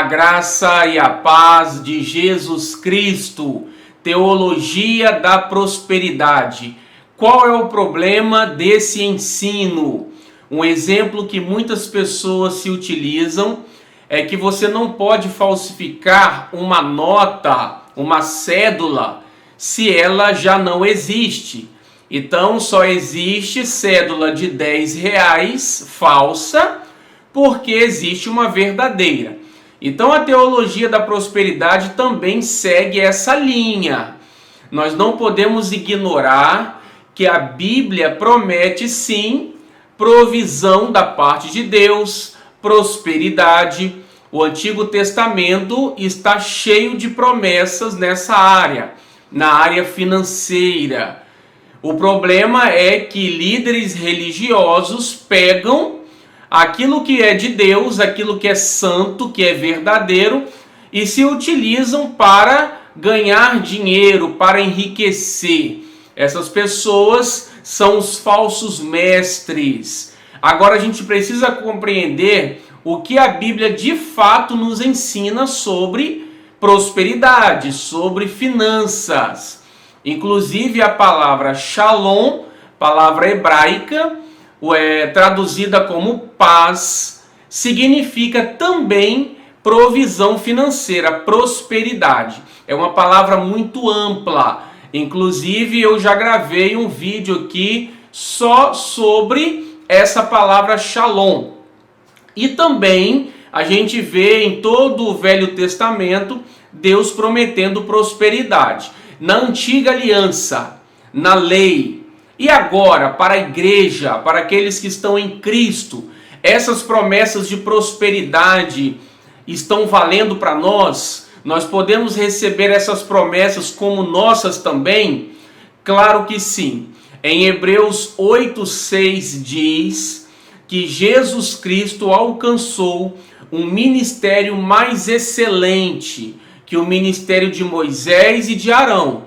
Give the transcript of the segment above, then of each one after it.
graça e a paz de Jesus Cristo. Teologia da prosperidade. Qual é o problema desse ensino? Um exemplo que muitas pessoas se utilizam é que você não pode falsificar uma nota, uma cédula, se ela já não existe. Então só existe cédula de R$10 falsa, porque existe uma verdadeira. Então a teologia da prosperidade também segue essa linha. Nós não podemos ignorar que a Bíblia promete sim provisão da parte de Deus, prosperidade. O Antigo Testamento está cheio de promessas nessa área, na área financeira. O problema é que líderes religiosos pegam aquilo que é de Deus, aquilo que é santo, que é verdadeiro, e se utilizam para ganhar dinheiro, para enriquecer. Essas pessoas são os falsos mestres. Agora a gente precisa compreender o que a Bíblia de fato nos ensina sobre prosperidade, sobre finanças. Inclusive a palavra shalom, palavra hebraica, traduzida como paz, significa também provisão financeira, prosperidade. É uma palavra muito ampla. Inclusive eu já gravei um vídeo aqui só sobre essa palavra shalom. E também a gente vê em todo o Velho Testamento Deus prometendo prosperidade. Na antiga aliança, na lei, e agora para a igreja, para aqueles que estão em Cristo, essas promessas de prosperidade estão valendo para nós? Nós podemos receber essas promessas como nossas também? Claro que sim. Em Hebreus 8:6 diz que Jesus Cristo alcançou um ministério mais excelente que o ministério de Moisés e de Arão,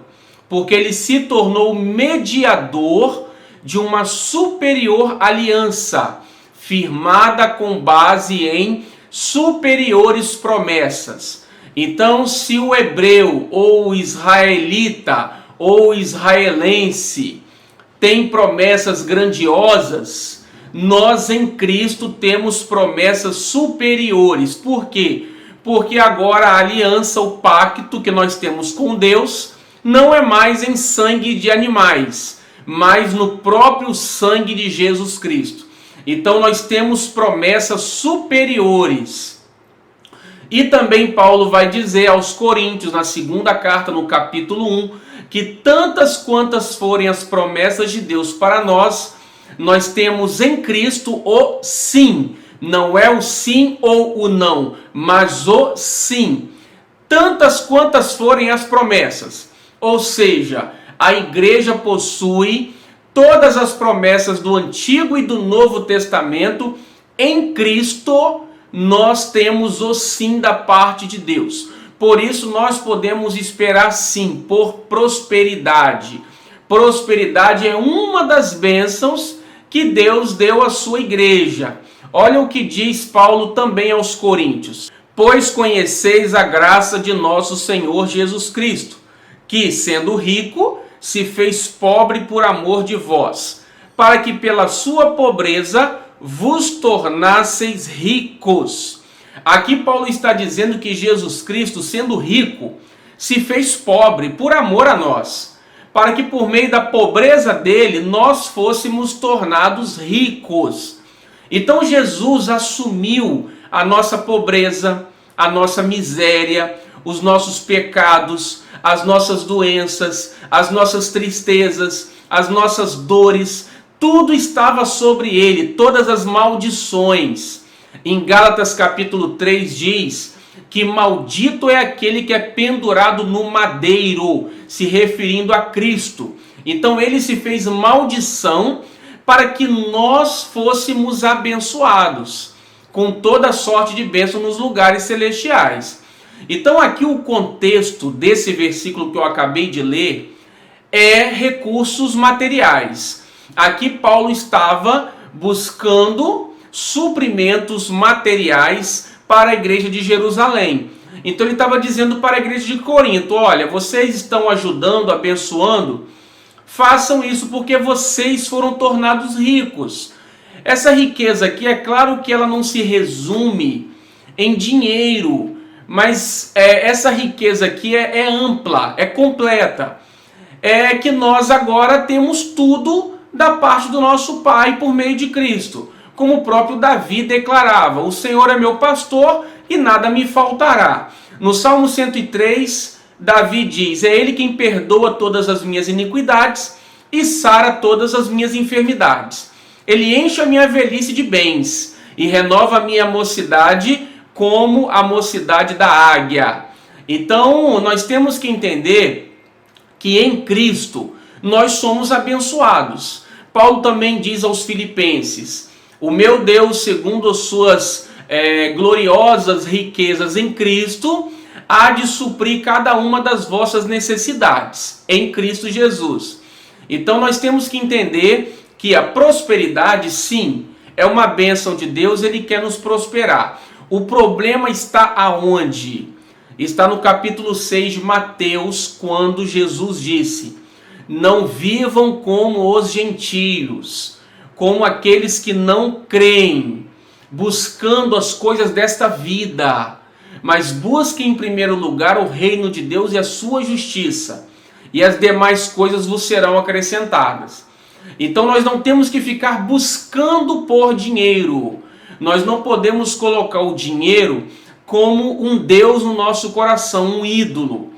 porque ele se tornou mediador de uma superior aliança, firmada com base em superiores promessas. Então, se o hebreu, ou o israelita, ou o israelense tem promessas grandiosas, nós em Cristo temos promessas superiores. Por quê? Porque agora a aliança, o pacto que nós temos com Deus, não é mais em sangue de animais, mas no próprio sangue de Jesus Cristo. Então nós temos promessas superiores. E também Paulo vai dizer aos Coríntios, na segunda carta, no capítulo 1, que tantas quantas forem as promessas de Deus para nós, nós temos em Cristo o sim. Não é o sim ou o não, mas o sim. Tantas quantas forem as promessas. Ou seja, a igreja possui todas as promessas do Antigo e do Novo Testamento. Em Cristo, nós temos o sim da parte de Deus. Por isso, nós podemos esperar sim por prosperidade. Prosperidade é uma das bênçãos que Deus deu à sua igreja. Olha o que diz Paulo também aos Coríntios. Pois conheceis a graça de nosso Senhor Jesus Cristo, que, sendo rico, se fez pobre por amor de vós, para que pela sua pobreza vos tornasseis ricos. Aqui Paulo está dizendo que Jesus Cristo, sendo rico, se fez pobre por amor a nós, para que por meio da pobreza dele nós fôssemos tornados ricos. Então Jesus assumiu a nossa pobreza, a nossa miséria, os nossos pecados, as nossas doenças, as nossas tristezas, as nossas dores, tudo estava sobre ele, todas as maldições. Em Gálatas capítulo 3 diz que maldito é aquele que é pendurado no madeiro, se referindo a Cristo. Então ele se fez maldição para que nós fôssemos abençoados, com toda sorte de bênção nos lugares celestiais. Então aqui o contexto desse versículo que eu acabei de ler é recursos materiais. Aqui Paulo estava buscando suprimentos materiais para a igreja de Jerusalém. Então ele estava dizendo para a igreja de Corinto: olha, vocês estão ajudando, abençoando, façam isso porque vocês foram tornados ricos. Essa riqueza aqui, é claro que ela não se resume em dinheiro, mas essa riqueza aqui é ampla, é completa. É que nós agora temos tudo da parte do nosso Pai por meio de Cristo. Como o próprio Davi declarava: o Senhor é meu pastor e nada me faltará. No Salmo 103, Davi diz: é Ele quem perdoa todas as minhas iniquidades e sara todas as minhas enfermidades. Ele enche a minha velhice de bens e renova a minha mocidade como a mocidade da águia. Então, nós temos que entender que em Cristo nós somos abençoados. Paulo também diz aos Filipenses: o meu Deus, segundo as suas gloriosas riquezas em Cristo, há de suprir cada uma das vossas necessidades em Cristo Jesus. Então nós temos que entender que a prosperidade, sim, é uma bênção de Deus, Ele quer nos prosperar. O problema está aonde? Está no capítulo 6 de Mateus, quando Jesus disse: não vivam como os gentios, como aqueles que não creem, buscando as coisas desta vida, mas busquem em primeiro lugar o reino de Deus e a sua justiça, e as demais coisas vos serão acrescentadas. Então nós não temos que ficar buscando por dinheiro. Nós não podemos colocar o dinheiro como um Deus no nosso coração, um ídolo.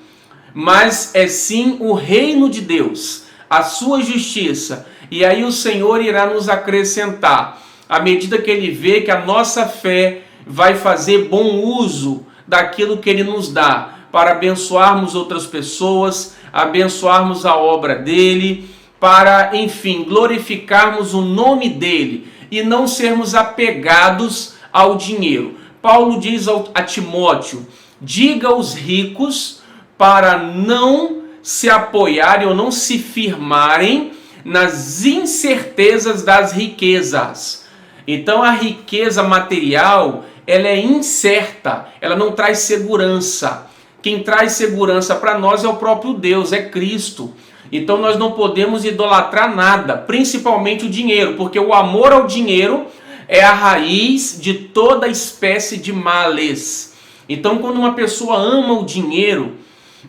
Mas é sim o reino de Deus, a sua justiça. E aí o Senhor irá nos acrescentar, à medida que Ele vê que a nossa fé vai fazer bom uso daquilo que Ele nos dá, para abençoarmos outras pessoas, abençoarmos a obra dEle, para, enfim, glorificarmos o nome dEle e não sermos apegados ao dinheiro. Paulo diz a Timóteo: diga aos ricos para não se apoiarem ou não se firmarem nas incertezas das riquezas. Então a riqueza material, ela é incerta, ela não traz segurança. Quem traz segurança para nós é o próprio Deus, é Cristo. Então nós não podemos idolatrar nada, principalmente o dinheiro, porque o amor ao dinheiro é a raiz de toda espécie de males. Então quando uma pessoa ama o dinheiro,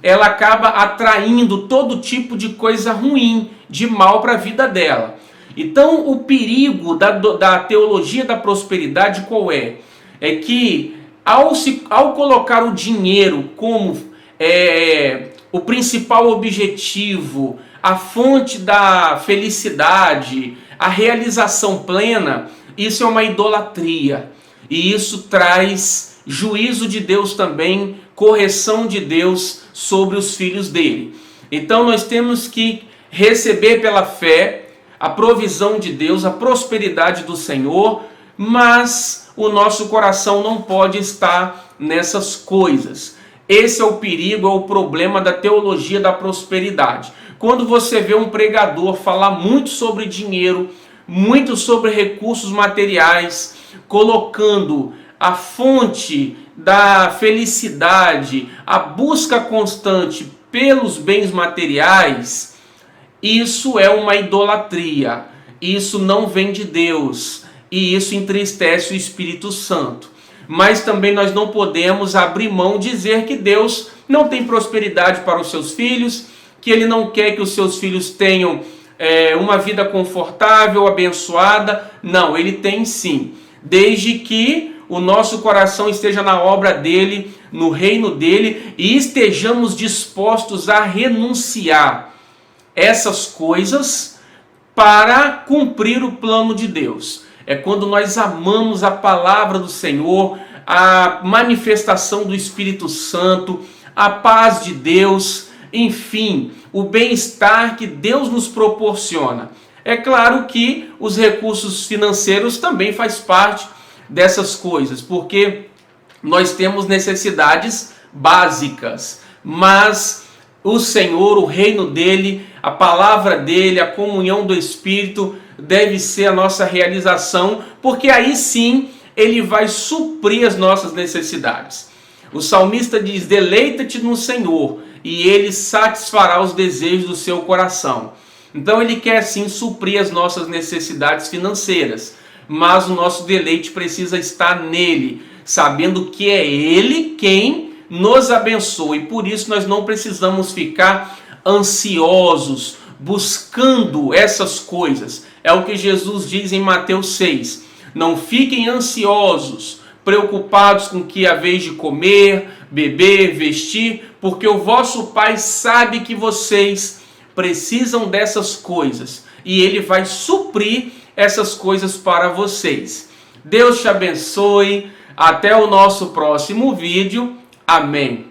ela acaba atraindo todo tipo de coisa ruim, de mal para a vida dela. Então o perigo da teologia da prosperidade qual é? É que ao colocar o dinheiro como o principal objetivo, a fonte da felicidade, a realização plena, isso é uma idolatria. E isso traz juízo de Deus também, correção de Deus sobre os filhos dele. Então nós temos que receber pela fé a provisão de Deus, a prosperidade do Senhor, mas o nosso coração não pode estar nessas coisas. Esse é o perigo, é o problema da teologia da prosperidade. Quando você vê um pregador falar muito sobre dinheiro, muito sobre recursos materiais, colocando a fonte da felicidade, a busca constante pelos bens materiais, isso é uma idolatria. Isso não vem de Deus e isso entristece o Espírito Santo. Mas também nós não podemos abrir mão de dizer que Deus não tem prosperidade para os seus filhos, que Ele não quer que os seus filhos tenham uma vida confortável, abençoada. Não, Ele tem sim, desde que o nosso coração esteja na obra dEle, no reino dEle, e estejamos dispostos a renunciar essas coisas para cumprir o plano de Deus. É quando nós amamos a palavra do Senhor, a manifestação do Espírito Santo, a paz de Deus, enfim, o bem-estar que Deus nos proporciona. É claro que os recursos financeiros também faz parte dessas coisas, porque nós temos necessidades básicas, mas o Senhor, o reino dele, a palavra dele, a comunhão do Espírito deve ser a nossa realização, porque aí sim Ele vai suprir as nossas necessidades. O salmista diz: deleita-te no Senhor, e Ele satisfará os desejos do seu coração. Então Ele quer sim suprir as nossas necessidades financeiras, mas o nosso deleite precisa estar nele, sabendo que é Ele quem nos abençoa, e por isso nós não precisamos ficar ansiosos, buscando essas coisas. É o que Jesus diz em Mateus 6. Não fiquem ansiosos, preocupados com o que é a vez de comer, beber, vestir, porque o vosso Pai sabe que vocês precisam dessas coisas e Ele vai suprir essas coisas para vocês. Deus te abençoe. Até o nosso próximo vídeo. Amém.